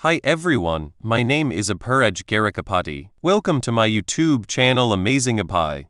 Hi everyone, my name is Apuraj Garikapati. Welcome to my YouTube channel Amazing Apai.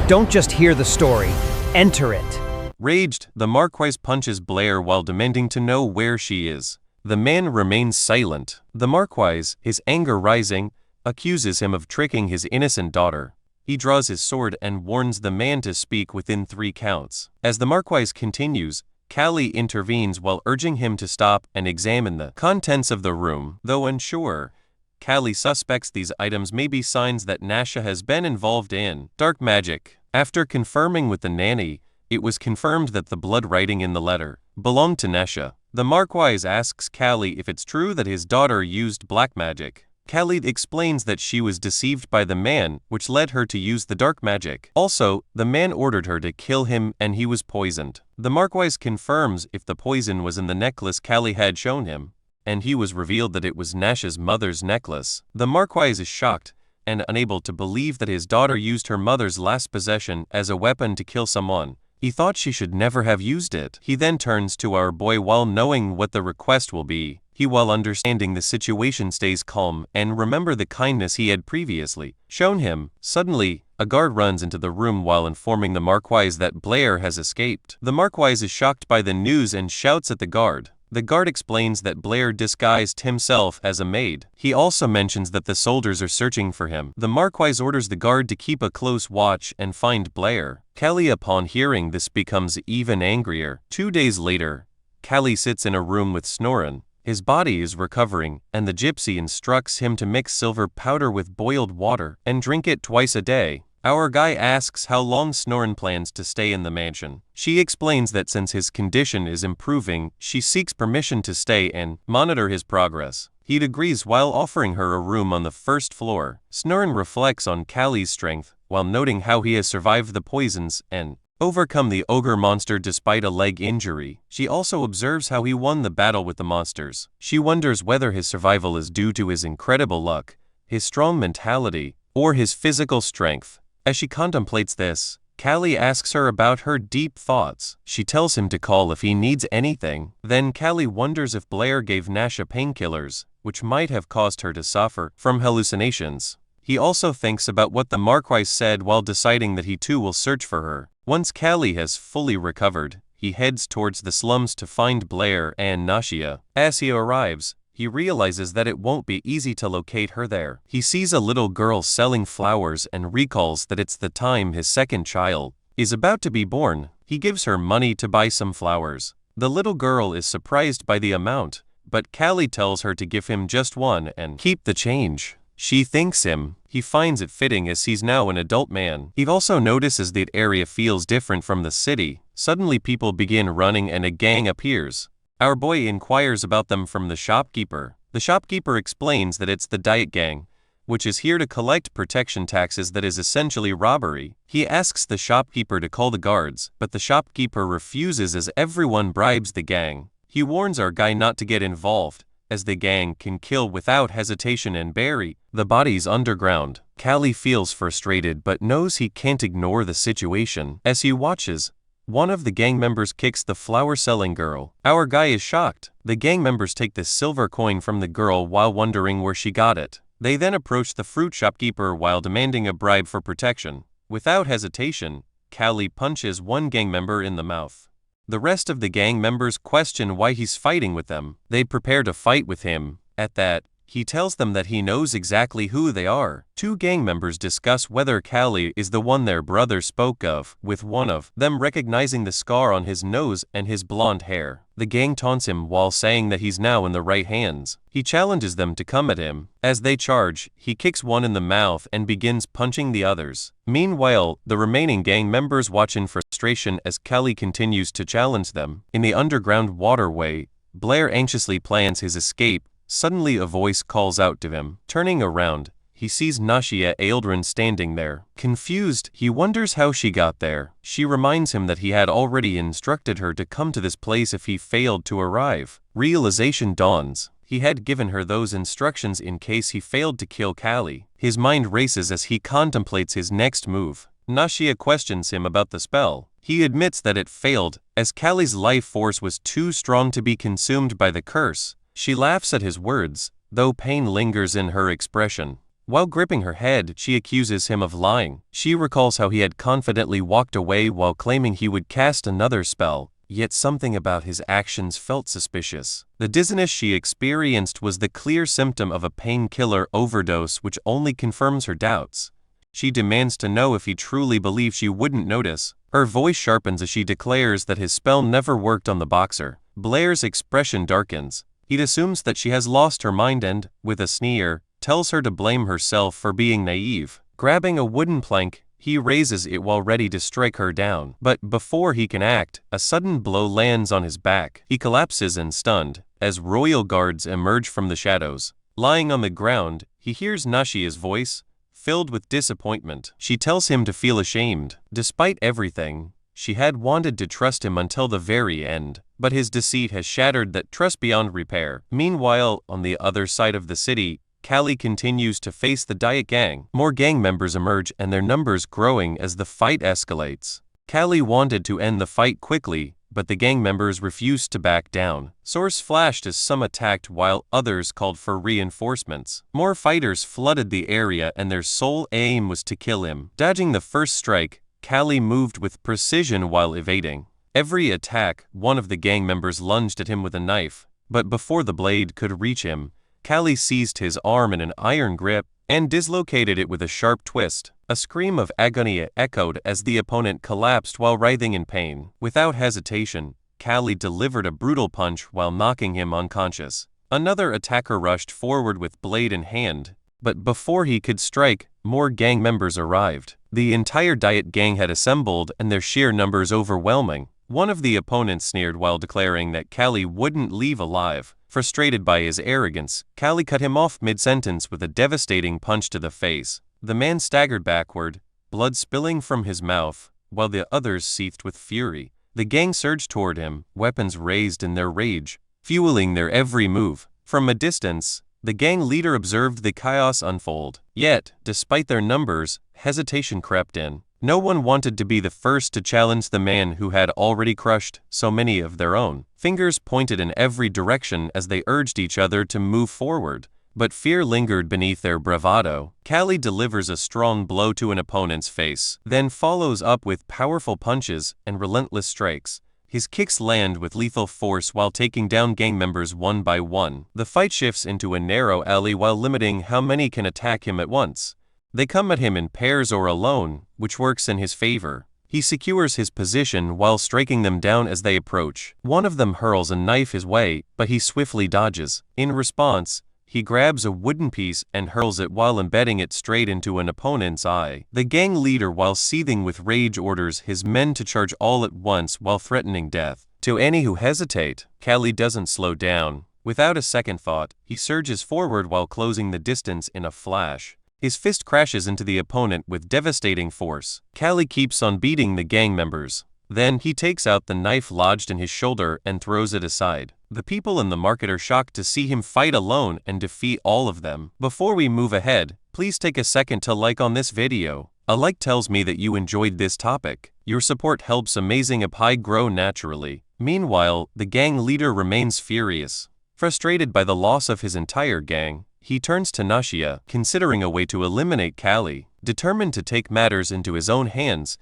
Don't just hear the story, enter it. Raged, the Marquise punches Blair while demanding to know where she is. The man remains silent. The Marquise, his anger rising, accuses him of tricking his innocent daughter. He draws his sword and warns the man to speak within 3 counts. As the Marquise continues, Kalli intervenes while urging him to stop and examine the contents of the room. Though unsure, Kalli suspects these items may be signs that Nasha has been involved in dark magic. After confirming with the nanny, it was confirmed that the blood writing in the letter belonged to Nasha. The Marquise asks Kalli if it's true that his daughter used black magic. Kalli explains that she was deceived by the man, which led her to use the dark magic. Also, the man ordered her to kill him and he was poisoned. The Marquise confirms if the poison was in the necklace Kalli had shown him, and he was revealed that it was Nasha's mother's necklace. The Marquise is shocked and unable to believe that his daughter used her mother's last possession as a weapon to kill someone. He thought she should never have used it. He then turns to our boy while knowing what the request will be. He, while understanding the situation, stays calm and remember the kindness he had previously shown him. Suddenly, a guard runs into the room while informing the Marquise that Blair has escaped. The Marquise is shocked by the news and shouts at the guard. The guard explains that Blair disguised himself as a maid. He also mentions that the soldiers are searching for him. The Marquise orders the guard to keep a close watch and find Blair. Kalli, upon hearing this, becomes even angrier. 2 days later, Kalli sits in a room with Snoren. His body is recovering, and the gypsy instructs him to mix silver powder with boiled water and drink it twice a day. Our guy asks how long Snoren plans to stay in the mansion. She explains that since his condition is improving, she seeks permission to stay and monitor his progress. He agrees while offering her a room on the 1st floor. Snoren reflects on Kalli's strength while noting how he has survived the poisons and overcome the ogre monster despite a leg injury. She also observes how he won the battle with the monsters. She wonders whether his survival is due to his incredible luck, his strong mentality, or his physical strength. As she contemplates this, Kalli asks her about her deep thoughts. She tells him to call if he needs anything. Then Kalli wonders if Blair gave Nasha painkillers, which might have caused her to suffer from hallucinations. He also thinks about what the Marquise said while deciding that he too will search for her. Once Kalli has fully recovered, he heads towards the slums to find Blair and Nasha. As he arrives, he realizes that it won't be easy to locate her there. He sees a little girl selling flowers and recalls that it's the time his second child is about to be born. He gives her money to buy some flowers. The little girl is surprised by the amount, but Kalli tells her to give him just one and keep the change. She thanks him. He finds it fitting as he's now an adult man. He also notices that area feels different from the city. Suddenly people begin running and a gang appears. Our boy inquires about them from the shopkeeper. The shopkeeper explains that it's the Diet Gang, which is here to collect protection taxes that is essentially robbery. He asks the shopkeeper to call the guards, but the shopkeeper refuses as everyone bribes the gang. He warns our guy not to get involved, as the gang can kill without hesitation and bury the bodies underground. Kalli feels frustrated but knows he can't ignore the situation. As he watches, one of the gang members kicks the flower-selling girl. Our guy is shocked. The gang members take the silver coin from the girl while wondering where she got it. They then approach the fruit shopkeeper while demanding a bribe for protection. Without hesitation, Kalli punches one gang member in the mouth. The rest of the gang members question why he's fighting with them. They prepare to fight with him. At that, he tells them that he knows exactly who they are. 2 gang members discuss whether Kalli is the one their brother spoke of, with one of them recognizing the scar on his nose and his blonde hair. The gang taunts him while saying that he's now in the right hands. He challenges them to come at him. As they charge, he kicks one in the mouth and begins punching the others. Meanwhile, the remaining gang members watch in frustration as Kalli continues to challenge them. In the underground waterway, Blair anxiously plans his escape. Suddenly a voice calls out to him. Turning around, he sees Nasha Eldrin standing there. Confused, he wonders how she got there. She reminds him that he had already instructed her to come to this place if he failed to arrive. Realization dawns. He had given her those instructions in case he failed to kill Kalli. His mind races as he contemplates his next move. Nasha questions him about the spell. He admits that it failed, as Kalli's life force was too strong to be consumed by the curse. She laughs at his words, though pain lingers in her expression. While gripping her head, she accuses him of lying. She recalls how he had confidently walked away while claiming he would cast another spell, yet something about his actions felt suspicious. The dizziness she experienced was the clear symptom of a painkiller overdose, which only confirms her doubts. She demands to know if he truly believed she wouldn't notice. Her voice sharpens as she declares that his spell never worked on the boxer. Blair's expression darkens. He assumes that she has lost her mind and, with a sneer, tells her to blame herself for being naive. Grabbing a wooden plank, he raises it while ready to strike her down. But before he can act, a sudden blow lands on his back. He collapses and stunned, as royal guards emerge from the shadows. Lying on the ground, he hears Nashia's voice, filled with disappointment. She tells him to feel ashamed. Despite everything, she had wanted to trust him until the very end, but his deceit has shattered that trust beyond repair. Meanwhile, on the other side of the city, Kalli continues to face the Diet Gang. More gang members emerge and their numbers growing as the fight escalates. Kalli wanted to end the fight quickly, but the gang members refused to back down. Swords flashed as some attacked while others called for reinforcements. More fighters flooded the area and their sole aim was to kill him. Dodging the first strike, Kalli moved with precision while evading. Every attack, one of the gang members lunged at him with a knife, but before the blade could reach him, Kalli seized his arm in an iron grip and dislocated it with a sharp twist. A scream of agony echoed as the opponent collapsed while writhing in pain. Without hesitation, Kalli delivered a brutal punch while knocking him unconscious. Another attacker rushed forward with blade in hand, but before he could strike, more gang members arrived. The entire Diet Gang had assembled and their sheer numbers overwhelming. One of the opponents sneered while declaring that Kalli wouldn't leave alive. Frustrated by his arrogance, Kalli cut him off mid-sentence with a devastating punch to the face. The man staggered backward, blood spilling from his mouth, while the others seethed with fury. The gang surged toward him, weapons raised in their rage, fueling their every move. From a distance, the gang leader observed the chaos unfold. Yet, despite their numbers, hesitation crept in. No one wanted to be the first to challenge the man who had already crushed so many of their own. Fingers pointed in every direction as they urged each other to move forward, but fear lingered beneath their bravado. Kalli delivers a strong blow to an opponent's face, then follows up with powerful punches and relentless strikes. His kicks land with lethal force while taking down gang members one by one. The fight shifts into a narrow alley while limiting how many can attack him at once. They come at him in pairs or alone, which works in his favor. He secures his position while striking them down as they approach. One of them hurls a knife his way, but he swiftly dodges. In response, he grabs a wooden piece and hurls it while embedding it straight into an opponent's eye. The gang leader, while seething with rage, orders his men to charge all at once while threatening death. To any who hesitate, Kalli doesn't slow down. Without a second thought, he surges forward while closing the distance in a flash. His fist crashes into the opponent with devastating force. Kalli keeps on beating the gang members. Then he takes out the knife lodged in his shoulder and throws it aside. The people in the market are shocked to see him fight alone and defeat all of them. Before we move ahead, please take a second to like on this video. A like tells me that you enjoyed this topic. Your support helps Amazing Pie grow naturally. Meanwhile, the gang leader remains furious. Frustrated by the loss of his entire gang, he turns to Nashia, considering a way to eliminate Kalli. Determined to take matters into his own hands,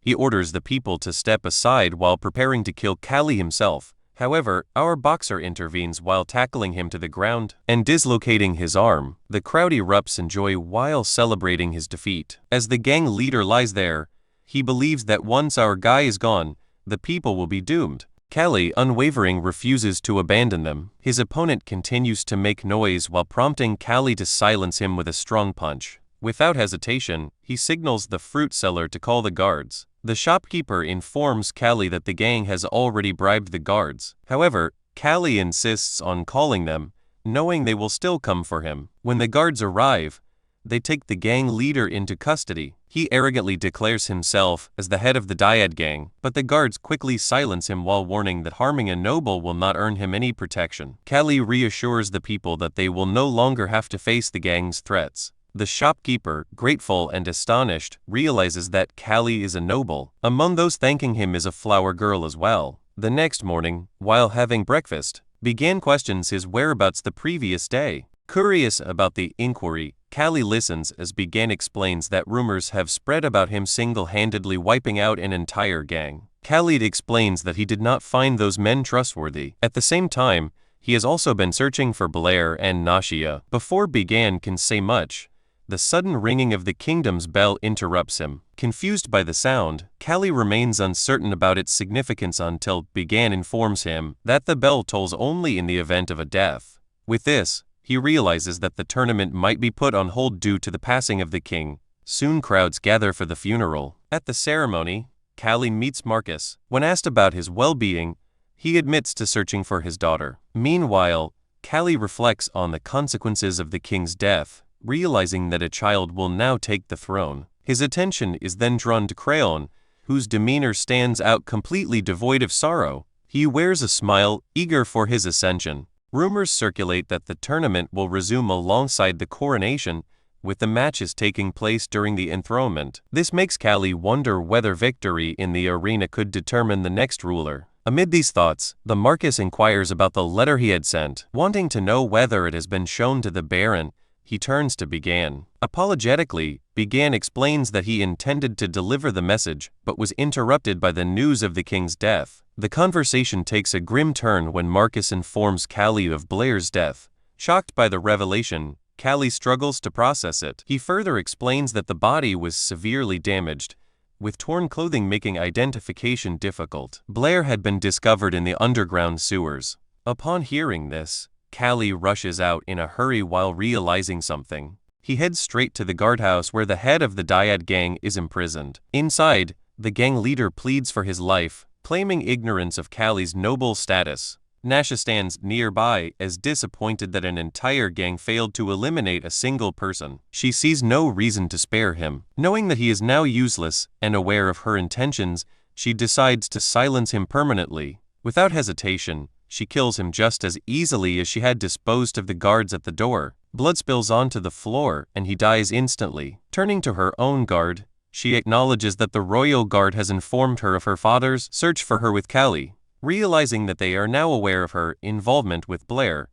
he orders the people to step aside while preparing to kill Kalli himself. However, our boxer intervenes while tackling him to the ground and dislocating his arm. The crowd erupts in joy while celebrating his defeat. As the gang leader lies there, he believes that once our guy is gone, the people will be doomed. Kalli, unwavering, refuses to abandon them. His opponent continues to make noise while prompting Kalli to silence him with a strong punch. Without hesitation, he signals the fruit seller to call the guards. The shopkeeper informs Kalli that the gang has already bribed the guards. However, Kalli insists on calling them, knowing they will still come for him. When the guards arrive, they take the gang leader into custody. He arrogantly declares himself as the head of the Diet Gang, but the guards quickly silence him while warning that harming a noble will not earn him any protection. Kalli reassures the people that they will no longer have to face the gang's threats. The shopkeeper, grateful and astonished, realizes that Kalli is a noble. Among those thanking him is a flower girl as well. The next morning, while having breakfast, Began questions his whereabouts the previous day. Curious about the inquiry, Kalli listens as Began explains that rumors have spread about him single-handedly wiping out an entire gang. Kalli explains that he did not find those men trustworthy. At the same time, he has also been searching for Blair and Nashia. Before Began can say much, the sudden ringing of the kingdom's bell interrupts him. Confused by the sound, Kalli remains uncertain about its significance until Began informs him that the bell tolls only in the event of a death. With this, he realizes that the tournament might be put on hold due to the passing of the king. Soon crowds gather for the funeral. At the ceremony, Kalli meets Marcus. When asked about his well-being, he admits to searching for his daughter. Meanwhile, Kalli reflects on the consequences of the king's death, realizing that a child will now take the throne. His attention is then drawn to Crayon, whose demeanor stands out completely devoid of sorrow. He wears a smile, eager for his ascension. Rumors circulate that the tournament will resume alongside the coronation, with the matches taking place during the enthronement. This makes Kalli wonder whether victory in the arena could determine the next ruler. Amid these thoughts, the Marcus inquires about the letter he had sent. Wanting to know whether it has been shown to the Baron, he turns to Began. Apologetically, Began explains that he intended to deliver the message, but was interrupted by the news of the king's death. The conversation takes a grim turn when Marcus informs Kalli of Blair's death. Shocked by the revelation, Kalli struggles to process it. He further explains that the body was severely damaged, with torn clothing making identification difficult. Blair had been discovered in the underground sewers. Upon hearing this, Kalli rushes out in a hurry while realizing something. He heads straight to the guardhouse where the head of the Dyad gang is imprisoned. Inside, the gang leader pleads for his life, claiming ignorance of Kalli's noble status. Nasha stands nearby as disappointed that an entire gang failed to eliminate a single person. She sees no reason to spare him. Knowing that he is now useless and aware of her intentions, she decides to silence him permanently. Without hesitation, she kills him just as easily as she had disposed of the guards at the door. Blood spills onto the floor and he dies instantly. Turning to her own guard, she acknowledges that the royal guard has informed her of her father's search for her with Kalli. Realizing that they are now aware of her involvement with Blair,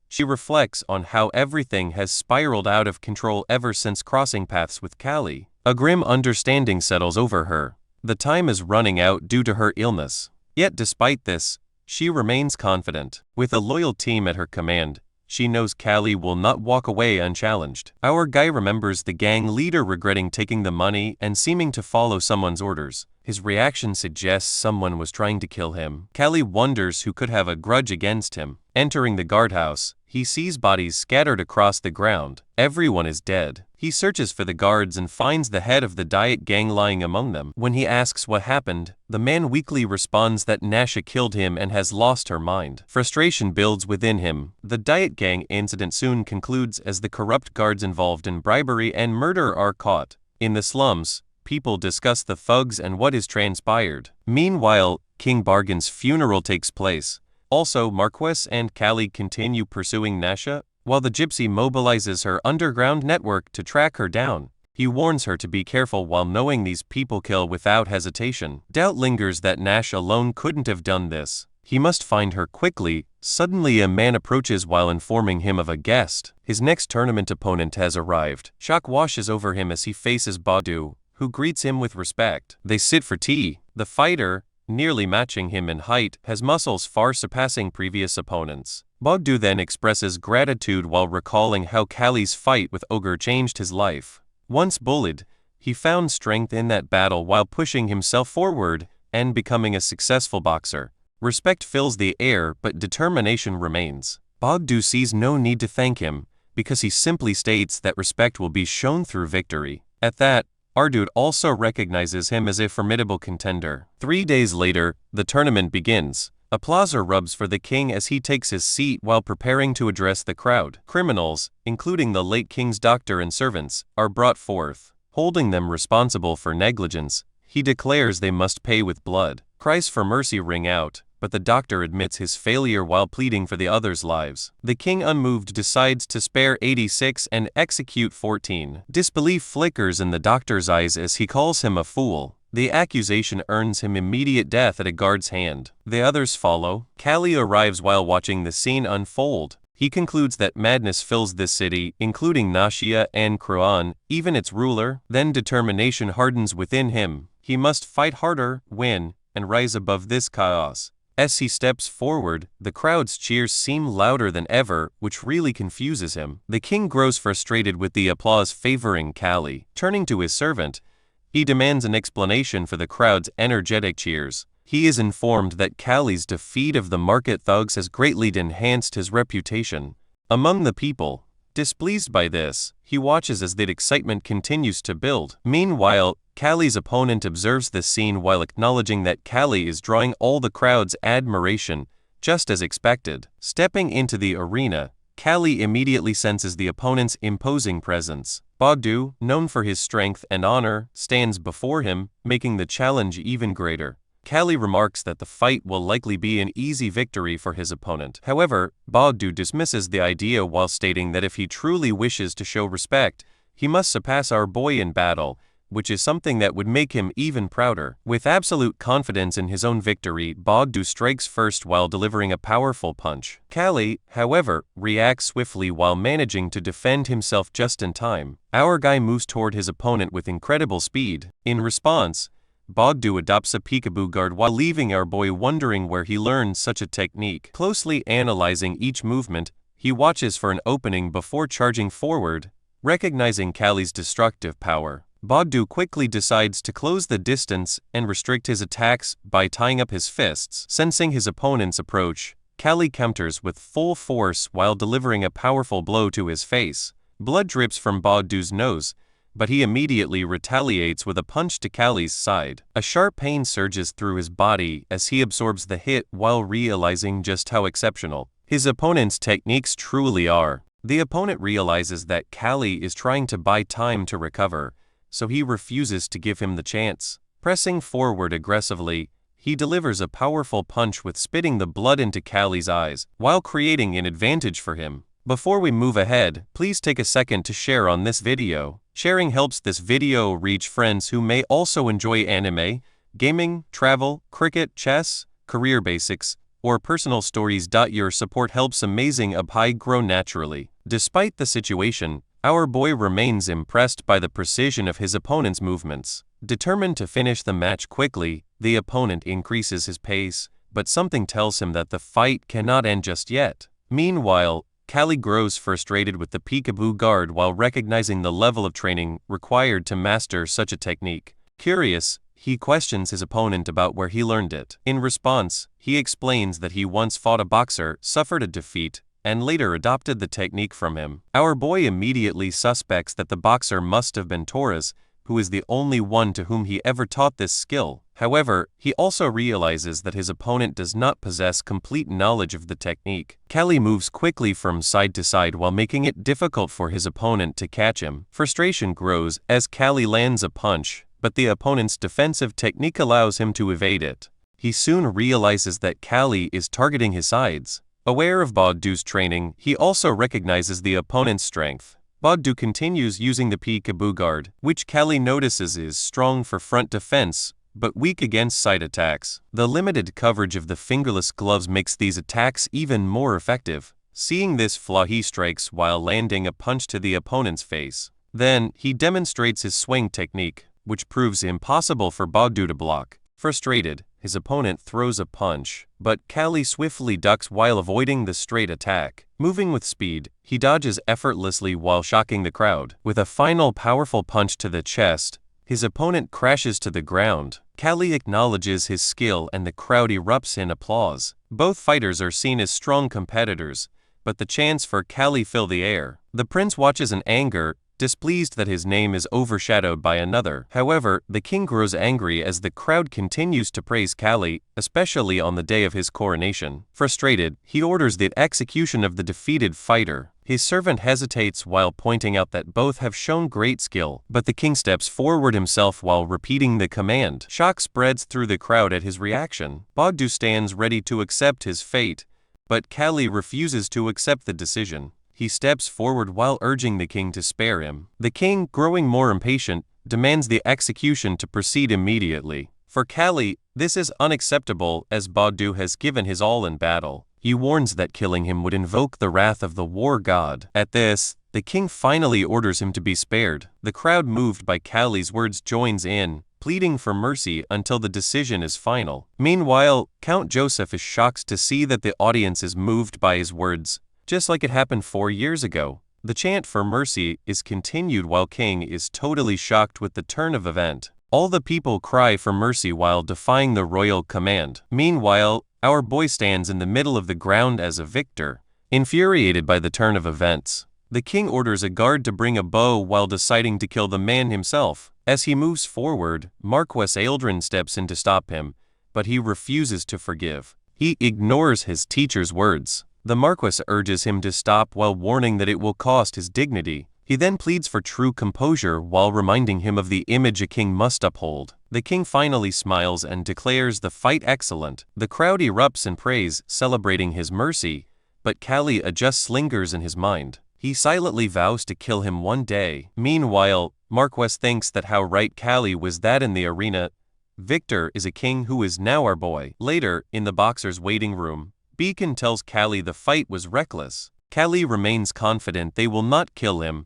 she reflects on how everything has spiraled out of control ever since crossing paths with Kalli. A grim understanding settles over her. The time is running out due to her illness. Yet despite this, she remains confident. With a loyal team at her command, she knows Kalli will not walk away unchallenged. Our guy remembers the gang leader regretting taking the money and seeming to follow someone's orders. His reaction suggests someone was trying to kill him. Kalli wonders who could have a grudge against him. Entering the guardhouse, he sees bodies scattered across the ground. Everyone is dead. He searches for the guards and finds the head of the Diet gang lying among them. When he asks what happened, the man weakly responds that Nasha killed him and has lost her mind. Frustration builds within him. The Diet gang incident soon concludes as the corrupt guards involved in bribery and murder are caught. In the slums, people discuss the thugs and what is transpired. Meanwhile, King Bargain's funeral takes place. Also, Marquess and Kalli continue pursuing Nasha, while the gypsy mobilizes her underground network to track her down. He warns her to be careful while knowing these people kill without hesitation. Doubt lingers that Nash alone couldn't have done this. He must find her quickly. Suddenly a man approaches while informing him of a guest. His next tournament opponent has arrived. Shock washes over him as he faces Badu, who greets him with respect. They sit for tea. The fighter, nearly matching him in height, has muscles far surpassing previous opponents. Bogdu then expresses gratitude while recalling how Kalli's fight with Ogre changed his life. Once bullied, he found strength in that battle while pushing himself forward and becoming a successful boxer. Respect fills the air, but determination remains. Bogdu sees no need to thank him, because he simply states that respect will be shown through victory. At that, Ardud also recognizes him as a formidable contender. 3 days later, the tournament begins. Applause erupts for the king as he takes his seat while preparing to address the crowd. Criminals, including the late king's doctor and servants, are brought forth. Holding them responsible for negligence, he declares they must pay with blood. Cries for mercy ring out, but the doctor admits his failure while pleading for the others' lives. The king, unmoved, decides to spare 86 and execute 14. Disbelief flickers in the doctor's eyes as he calls him a fool. The accusation earns him immediate death at a guard's hand. The others follow. Kalli arrives while watching the scene unfold. He concludes that madness fills this city, including Nashia and Kruan, even its ruler. Then determination hardens within him. He must fight harder, win, and rise above this chaos. As he steps forward, the crowd's cheers seem louder than ever, which really confuses him. The king grows frustrated with the applause favoring Kalli. Turning to his servant, he demands an explanation for the crowd's energetic cheers. He is informed that Kalli's defeat of the market thugs has greatly enhanced his reputation among the people. Displeased by this, he watches as that excitement continues to build. Meanwhile, Kalli's opponent observes this scene while acknowledging that Kalli is drawing all the crowd's admiration, just as expected. Stepping into the arena, Kalli immediately senses the opponent's imposing presence. Bogdu, known for his strength and honor, stands before him, making the challenge even greater. Kalli remarks that the fight will likely be an easy victory for his opponent. However, Bogdu dismisses the idea while stating that if he truly wishes to show respect, he must surpass our boy in battle, which is something that would make him even prouder. With absolute confidence in his own victory, Bogdu strikes first while delivering a powerful punch. Kalli, however, reacts swiftly while managing to defend himself just in time. Our guy moves toward his opponent with incredible speed. In response, Bogdu adopts a peekaboo guard while leaving our boy wondering where he learned such a technique. Closely analyzing each movement, he watches for an opening before charging forward, recognizing Kalli's destructive power. Bogdu quickly decides to close the distance and restrict his attacks by tying up his fists. Sensing his opponent's approach, Kalli counters with full force while delivering a powerful blow to his face. Blood drips from Bogdu's nose, but he immediately retaliates with a punch to Kalli's side. A sharp pain surges through his body as he absorbs the hit while realizing just how exceptional his opponent's techniques truly are. The opponent realizes that Kalli is trying to buy time to recover, so he refuses to give him the chance. Pressing forward aggressively, he delivers a powerful punch with spitting the blood into Kalli's eyes, while creating an advantage for him. Before we move ahead, please take a second to share on this video. Sharing helps this video reach friends who may also enjoy anime, gaming, travel, cricket, chess, career basics, or personal stories. Your support helps Amazing Apai grow naturally. Despite the situation, our boy remains impressed by the precision of his opponent's movements. Determined to finish the match quickly, the opponent increases his pace, but something tells him that the fight cannot end just yet. Meanwhile, Kalli grows frustrated with the peekaboo guard while recognizing the level of training required to master such a technique. Curious, he questions his opponent about where he learned it. In response, he explains that he once fought a boxer, suffered a defeat, and later adopted the technique from him. Our boy immediately suspects that the boxer must have been Torres, who is the only one to whom he ever taught this skill. However, he also realizes that his opponent does not possess complete knowledge of the technique. Kalli moves quickly from side to side while making it difficult for his opponent to catch him. Frustration grows as Kalli lands a punch, but the opponent's defensive technique allows him to evade it. He soon realizes that Kalli is targeting his sides. Aware of Bogdu's training, he also recognizes the opponent's strength. Bogdu continues using the peekaboo guard, which Kalli notices is strong for front defense, but weak against side attacks. The limited coverage of the fingerless gloves makes these attacks even more effective. Seeing this flaw, he strikes while landing a punch to the opponent's face. Then, he demonstrates his swing technique, which proves impossible for Bogdu to block. Frustrated, his opponent throws a punch, but Kalli swiftly ducks while avoiding the straight attack. Moving with speed, he dodges effortlessly while shocking the crowd. With a final powerful punch to the chest, his opponent crashes to the ground. Kalli acknowledges his skill and the crowd erupts in applause. Both fighters are seen as strong competitors, but the chants for Kalli fill the air. The prince watches in anger, displeased that his name is overshadowed by another. However, the king grows angry as the crowd continues to praise Kalli, especially on the day of his coronation. Frustrated, he orders the execution of the defeated fighter. His servant hesitates while pointing out that both have shown great skill, but the king steps forward himself while repeating the command. Shock spreads through the crowd at his reaction. Bogdu stands ready to accept his fate, but Kalli refuses to accept the decision. He steps forward while urging the king to spare him. The king, growing more impatient, demands the execution to proceed immediately. For Kalli, this is unacceptable as Bogdu has given his all in battle. He warns that killing him would invoke the wrath of the war god. At this, the king finally orders him to be spared. The crowd, moved by Kalli's words, joins in, pleading for mercy until the decision is final. Meanwhile, Count Joseph is shocked to see that the audience is moved by his words, just like it happened 4 years ago. The chant for mercy is continued while King is totally shocked with the turn of event. All the people cry for mercy while defying the royal command. Meanwhile, our boy stands in the middle of the ground as a victor, infuriated by the turn of events. The king orders a guard to bring a bow while deciding to kill the man himself. As he moves forward, Marquess Eldrin steps in to stop him, but he refuses to forgive. He ignores his teacher's words. The Marquess urges him to stop while warning that it will cost his dignity. He then pleads for true composure while reminding him of the image a king must uphold. The king finally smiles and declares the fight excellent. The crowd erupts in praise, celebrating his mercy, but Kalli adjusts lingers in his mind. He silently vows to kill him one day. Meanwhile, Marquess thinks that how right Kalli was that in the arena. Victor is a king who is now our boy. Later, in the boxer's waiting room, Beacon tells Kalli the fight was reckless. Kalli remains confident they will not kill him,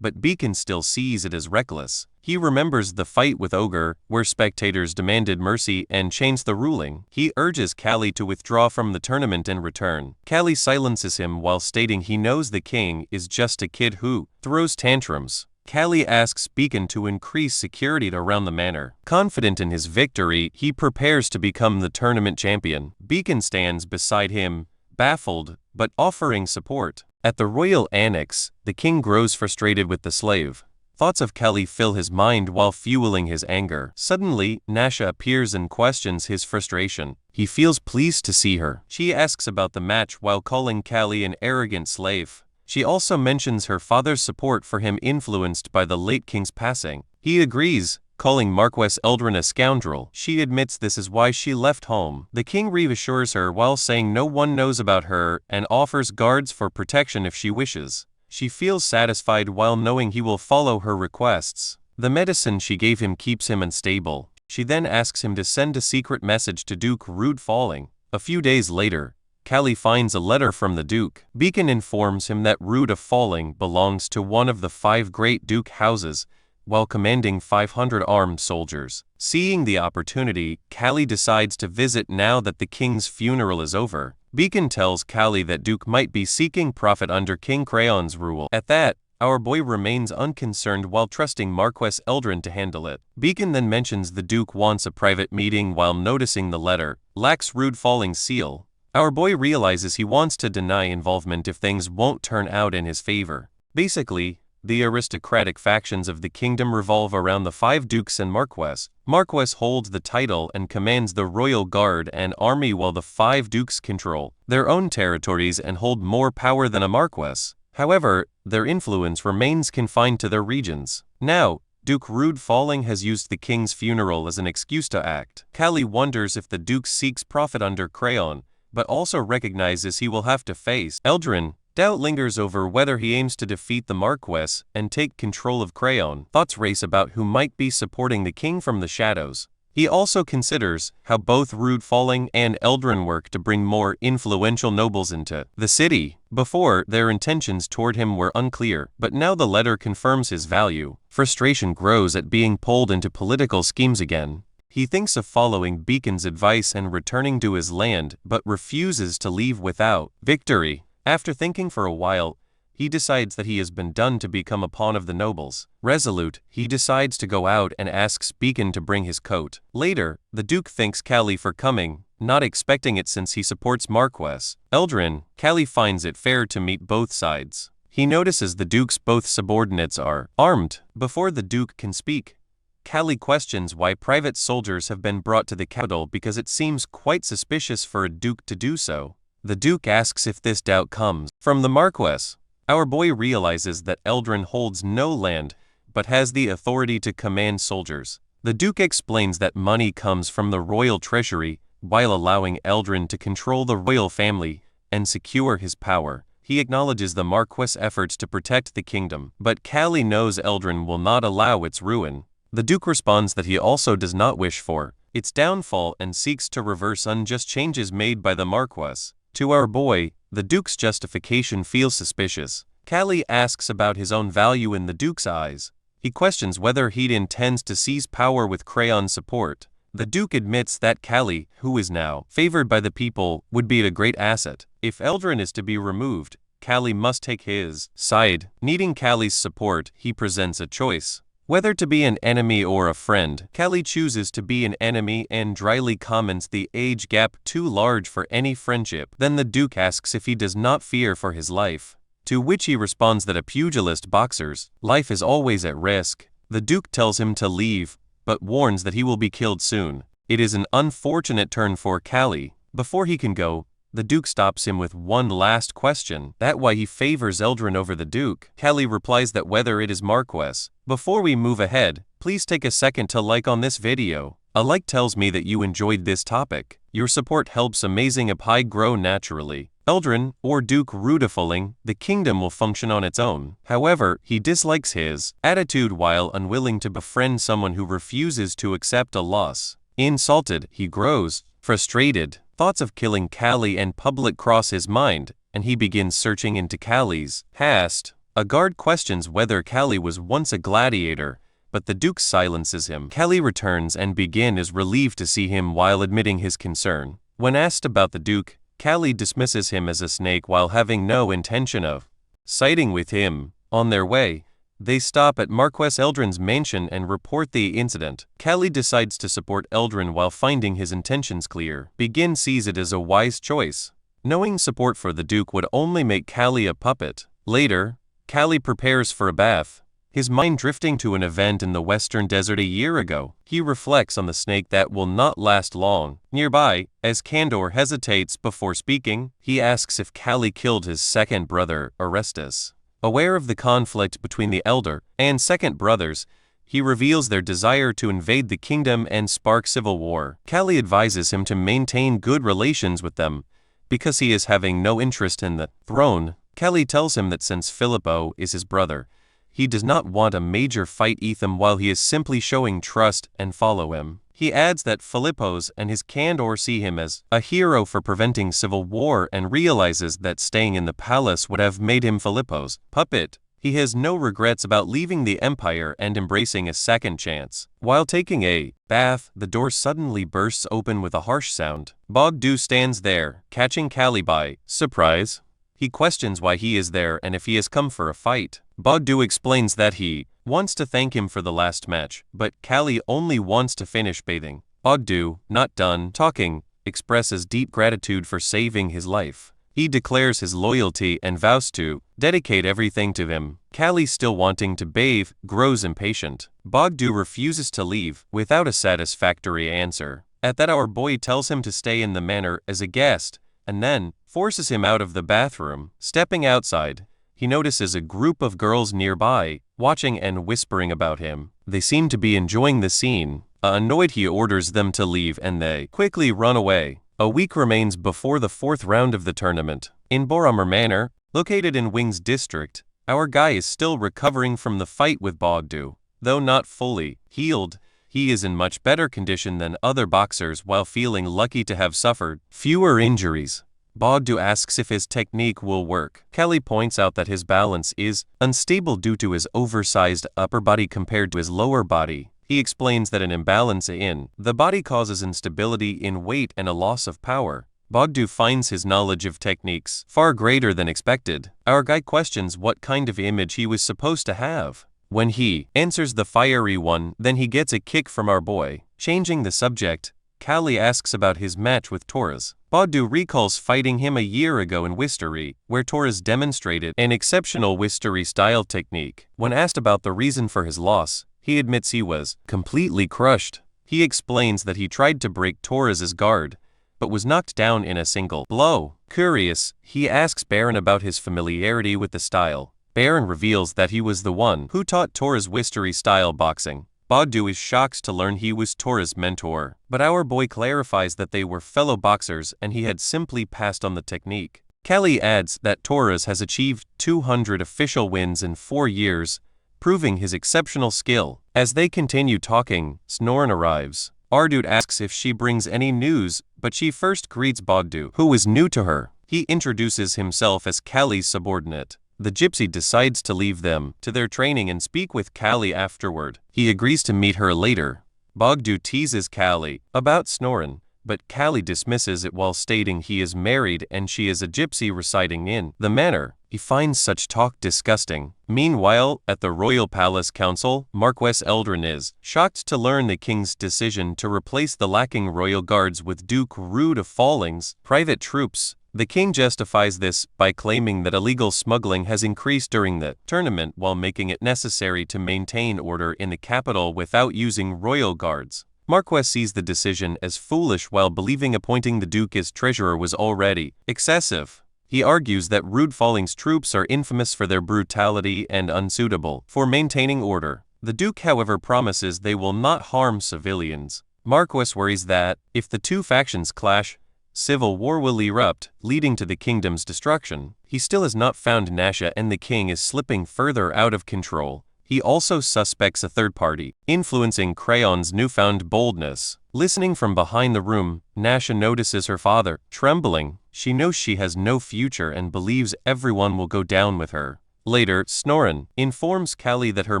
but Beacon still sees it as reckless. He remembers the fight with Ogre, where spectators demanded mercy and changed the ruling. He urges Kalli to withdraw from the tournament and return. Kalli silences him while stating he knows the king is just a kid who throws tantrums. Kalli asks Beacon to increase security around the manor. Confident in his victory, he prepares to become the tournament champion. Beacon stands beside him, baffled, but offering support. At the royal annex, the king grows frustrated with the slave. Thoughts of Kalli fill his mind while fueling his anger. Suddenly, Nasha appears and questions his frustration. He feels pleased to see her. She asks about the match while calling Kalli an arrogant slave. She also mentions her father's support for him influenced by the late king's passing. He agrees, calling Marquess Eldrin a scoundrel. She admits this is why she left home. The king reassures her while saying no one knows about her and offers guards for protection if she wishes. She feels satisfied while knowing he will follow her requests. The medicine she gave him keeps him unstable. She then asks him to send a secret message to Duke Rude Falling. A few days later, Kalli finds a letter from the Duke. Beacon informs him that Rude of Falling belongs to one of the 5 great Duke houses, while commanding 500 armed soldiers. Seeing the opportunity, Kalli decides to visit now that the king's funeral is over. Beacon tells Kalli that Duke might be seeking profit under King Crayon's rule. At that, our boy remains unconcerned while trusting Marquess Eldrin to handle it. Beacon then mentions the Duke wants a private meeting while noticing the letter lacks Rude Falling's seal. Our boy realizes he wants to deny involvement if things won't turn out in his favor. Basically, the aristocratic factions of the kingdom revolve around the 5 dukes and Marquess. Marquess holds the title and commands the royal guard and army while the 5 dukes control their own territories and hold more power than a Marquess. However, their influence remains confined to their regions. Now, Duke Rude Falling has used the king's funeral as an excuse to act. Kalli wonders if the duke seeks profit under Crayon, but also recognizes he will have to face Eldrin. Doubt lingers over whether he aims to defeat the Marquess and take control of Crayon. Thoughts race about who might be supporting the king from the shadows. He also considers how both Rude Falling and Eldrin work to bring more influential nobles into the city. Before, their intentions toward him were unclear, but now the letter confirms his value. Frustration grows at being pulled into political schemes again. He thinks of following Beacon's advice and returning to his land, but refuses to leave without victory. After thinking for a while, he decides that he has been done to become a pawn of the nobles. Resolute, he decides to go out and asks Beacon to bring his coat. Later, the Duke thanks Kalli for coming, not expecting it since he supports Marquess Eldrin. Kalli finds it fair to meet both sides. He notices the Duke's both subordinates are armed. Before the Duke can speak, Kalli questions why private soldiers have been brought to the capital because it seems quite suspicious for a Duke to do so. The Duke asks if this doubt comes from the Marquess. Our boy realizes that Eldrin holds no land, but has the authority to command soldiers. The Duke explains that money comes from the royal treasury, while allowing Eldrin to control the royal family and secure his power. He acknowledges the Marquess' efforts to protect the kingdom, but Kalli knows Eldrin will not allow its ruin. The Duke responds that he also does not wish for its downfall and seeks to reverse unjust changes made by the Marquess. To our boy, the Duke's justification feels suspicious. Kalli asks about his own value in the Duke's eyes. He questions whether he intends to seize power with Crayon's support. The Duke admits that Kalli, who is now favored by the people, would be a great asset. If Eldrin is to be removed, Kalli must take his side. Needing Kalli's support, he presents a choice. Whether to be an enemy or a friend, Kalli chooses to be an enemy and dryly comments the age gap too large for any friendship. Then the Duke asks if he does not fear for his life, to which he responds that a pugilist boxer's life is always at risk. The Duke tells him to leave, but warns that he will be killed soon. It is an unfortunate turn for Kalli. Before he can go, the Duke stops him with one last question. That why he favors Eldrin over the Duke. Kalli replies that whether it is Marquess. Before we move ahead, please take a second to like on this video. A like tells me that you enjoyed this topic. Your support helps Amazing Pie grow naturally. Eldrin, or Duke Rudifulling, the kingdom will function on its own. However, he dislikes his attitude while unwilling to befriend someone who refuses to accept a loss. Insulted, he grows frustrated. Thoughts of killing Kalli and public cross his mind, and he begins searching into Kalli's past. A guard questions whether Kalli was once a gladiator, but the Duke silences him. Kalli returns and Begin is relieved to see him while admitting his concern. When asked about the Duke, Kalli dismisses him as a snake while having no intention of siding with him. On their way, they stop at Marquess Eldrin's mansion and report the incident. Kalli decides to support Eldrin while finding his intentions clear. Begin sees it as a wise choice, knowing support for the Duke would only make Kalli a puppet. Later, Kalli prepares for a bath, his mind drifting to an event in the western desert a year ago. He reflects on the snake that will not last long. Nearby, as Kandor hesitates before speaking, he asks if Kalli killed his second brother, Orestes. Aware of the conflict between the elder and second brothers, he reveals their desire to invade the kingdom and spark civil war. Kalli advises him to maintain good relations with them, because he is having no interest in the throne. Kalli tells him that since Filippo is his brother, he does not want a major fight Etham while he is simply showing trust and follow him. He adds that Philippos and his Kandor see him as a hero for preventing civil war and realizes that staying in the palace would have made him Philippos' puppet. He has no regrets about leaving the empire and embracing a second chance. While taking a bath, the door suddenly bursts open with a harsh sound. Bogdu stands there, catching Kalli by surprise. He questions why he is there and if he has come for a fight. Bogdu explains that he wants to thank him for the last match, but Kalli only wants to finish bathing. Bogdu, not done talking, expresses deep gratitude for saving his life. He declares his loyalty and vows to dedicate everything to him. Kalli, still wanting to bathe, grows impatient. Bogdu refuses to leave without a satisfactory answer. At that, our boy tells him to stay in the manor as a guest, and then forces him out of the bathroom. Stepping outside, he notices a group of girls nearby, watching and whispering about him. They seem to be enjoying the scene. Annoyed, he orders them to leave and they quickly run away. A week remains before the fourth round of the tournament. In Boromir Manor, located in Wings District, our guy is still recovering from the fight with Bogdu. Though not fully healed, he is in much better condition than other boxers while feeling lucky to have suffered fewer injuries. Bogdu asks if his technique will work. Kalli points out that his balance is unstable due to his oversized upper body compared to his lower body. He explains that an imbalance in the body causes instability in weight and a loss of power. Bogdu finds his knowledge of techniques far greater than expected. Our guy questions what kind of image he was supposed to have. When he answers the fiery one, then he gets a kick from our boy. Changing the subject, Kalli asks about his match with Torres. Bogdu recalls fighting him a year ago in Wistery, where Torres demonstrated an exceptional Wistery-style technique. When asked about the reason for his loss, he admits he was completely crushed. He explains that he tried to break Torres's guard, but was knocked down in a single blow. Curious, he asks Baron about his familiarity with the style. Baron reveals that he was the one who taught Tora's Wistery-style boxing. Bogdu is shocked to learn he was Tora's mentor, but our boy clarifies that they were fellow boxers and he had simply passed on the technique. Kalli adds that Tora's has achieved 200 official wins in 4 years, proving his exceptional skill. As they continue talking, Snoren arrives. Ardut asks if she brings any news, but she first greets Bogdu, who is new to her. He introduces himself as Kalli's subordinate. The gypsy decides to leave them to their training and speak with Kalli afterward. He agrees to meet her later. Bogdu teases Kalli about Snoren, but Kalli dismisses it while stating he is married and she is a gypsy residing in the manor. He finds such talk disgusting. Meanwhile, at the royal palace council, Marquess Eldrin is shocked to learn the king's decision to replace the lacking royal guards with Duke Rude of Falling's private troops. The king justifies this by claiming that illegal smuggling has increased during the tournament while making it necessary to maintain order in the capital without using royal guards. Marquess sees the decision as foolish while believing appointing the Duke as treasurer was already excessive. He argues that Rude Falling's troops are infamous for their brutality and unsuitable for maintaining order. The Duke, however, promises they will not harm civilians. Marquess worries that, if the two factions clash, civil war will erupt, leading to the kingdom's destruction. He still has not found Nasha and the king is slipping further out of control. He also suspects a third party, influencing Crayon's newfound boldness. Listening from behind the room, Nasha notices her father, trembling. She knows she has no future and believes everyone will go down with her. Later, Snoren informs Kalli that her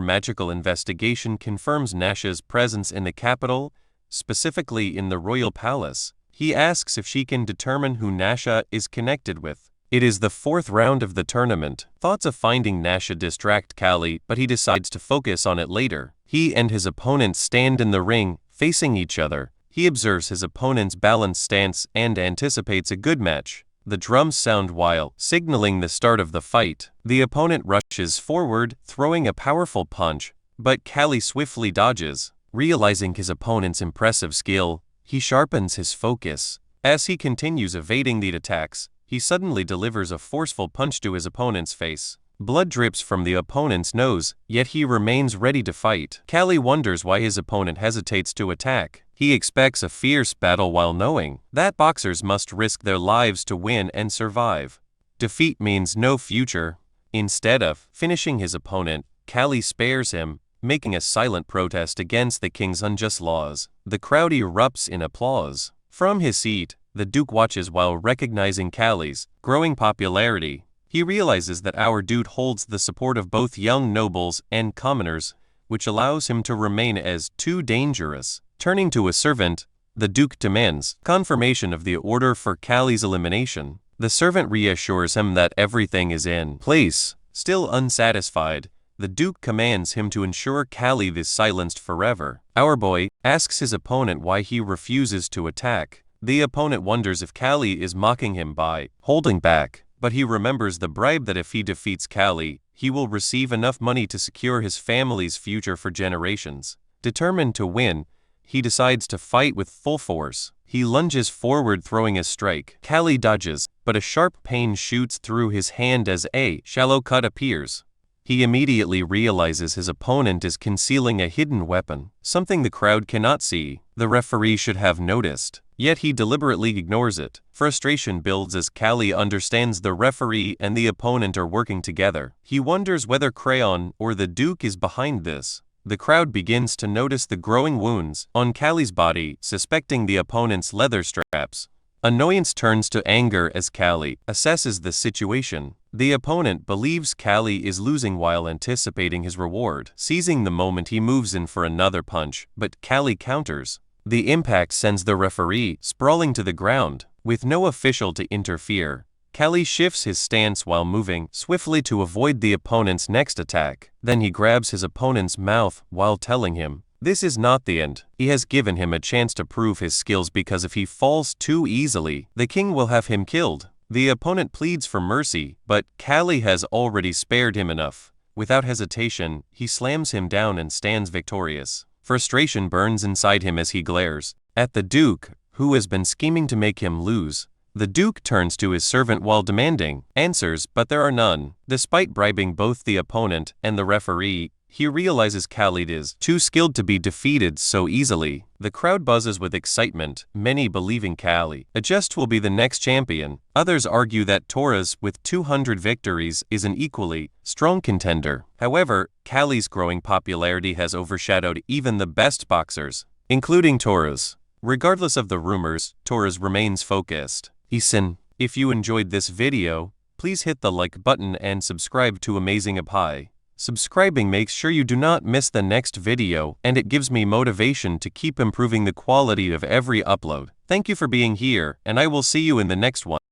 magical investigation confirms Nasha's presence in the capital, specifically in the royal palace. He asks if she can determine who Nasha is connected with. It is the 4th round of the tournament. Thoughts of finding Nasha distract Kalli, but he decides to focus on it later. He and his opponent stand in the ring, facing each other. He observes his opponent's balanced stance and anticipates a good match. The drums sound while signaling the start of the fight. The opponent rushes forward, throwing a powerful punch, but Kalli swiftly dodges. Realizing his opponent's impressive skill, he sharpens his focus. As he continues evading the attacks, he suddenly delivers a forceful punch to his opponent's face. Blood drips from the opponent's nose, yet he remains ready to fight. Kalli wonders why his opponent hesitates to attack. He expects a fierce battle while knowing that boxers must risk their lives to win and survive. Defeat means no future. Instead of finishing his opponent, Kalli spares him, making a silent protest against the king's unjust laws. The crowd erupts in applause. From his seat, the Duke watches while recognizing Kalli's growing popularity. He realizes that our dude holds the support of both young nobles and commoners, which allows him to remain as too dangerous. Turning to a servant, the Duke demands confirmation of the order for Kalli's elimination. The servant reassures him that everything is in place. Still unsatisfied, the Duke commands him to ensure Kalli is silenced forever. Our boy asks his opponent why he refuses to attack. The opponent wonders if Kalli is mocking him by holding back, but he remembers the bribe that if he defeats Kalli, he will receive enough money to secure his family's future for generations. Determined to win, he decides to fight with full force. He lunges forward, throwing a strike. Kalli dodges, but a sharp pain shoots through his hand as a shallow cut appears. He immediately realizes his opponent is concealing a hidden weapon, something the crowd cannot see. The referee should have noticed, yet he deliberately ignores it. Frustration builds as Kalli understands the referee and the opponent are working together. He wonders whether Crayon or the Duke is behind this. The crowd begins to notice the growing wounds on Kalli's body, suspecting the opponent's leather straps. Annoyance turns to anger as Kalli assesses the situation. The opponent believes Kalli is losing while anticipating his reward. Seizing the moment, he moves in for another punch, but Kalli counters. The impact sends the referee sprawling to the ground. With no official to interfere, Kalli shifts his stance while moving swiftly to avoid the opponent's next attack. Then he grabs his opponent's mouth while telling him, this is not the end. He has given him a chance to prove his skills because if he falls too easily, the king will have him killed. The opponent pleads for mercy, but Kalli has already spared him enough. Without hesitation, he slams him down and stands victorious. Frustration burns inside him as he glares at the Duke, who has been scheming to make him lose. The Duke turns to his servant while demanding answers, but there are none. Despite bribing both the opponent and the referee, he realizes Kalli is too skilled to be defeated so easily. The crowd buzzes with excitement, many believing Kalli just will be the next champion. Others argue that Torres, with 200 victories, is an equally strong contender. However, Kalli's growing popularity has overshadowed even the best boxers, including Torres. Regardless of the rumors, Torres remains focused. If you enjoyed this video, please hit the like button and subscribe to Amazing Apai. Subscribing makes sure you do not miss the next video, and it gives me motivation to keep improving the quality of every upload. Thank you for being here, and I will see you in the next one.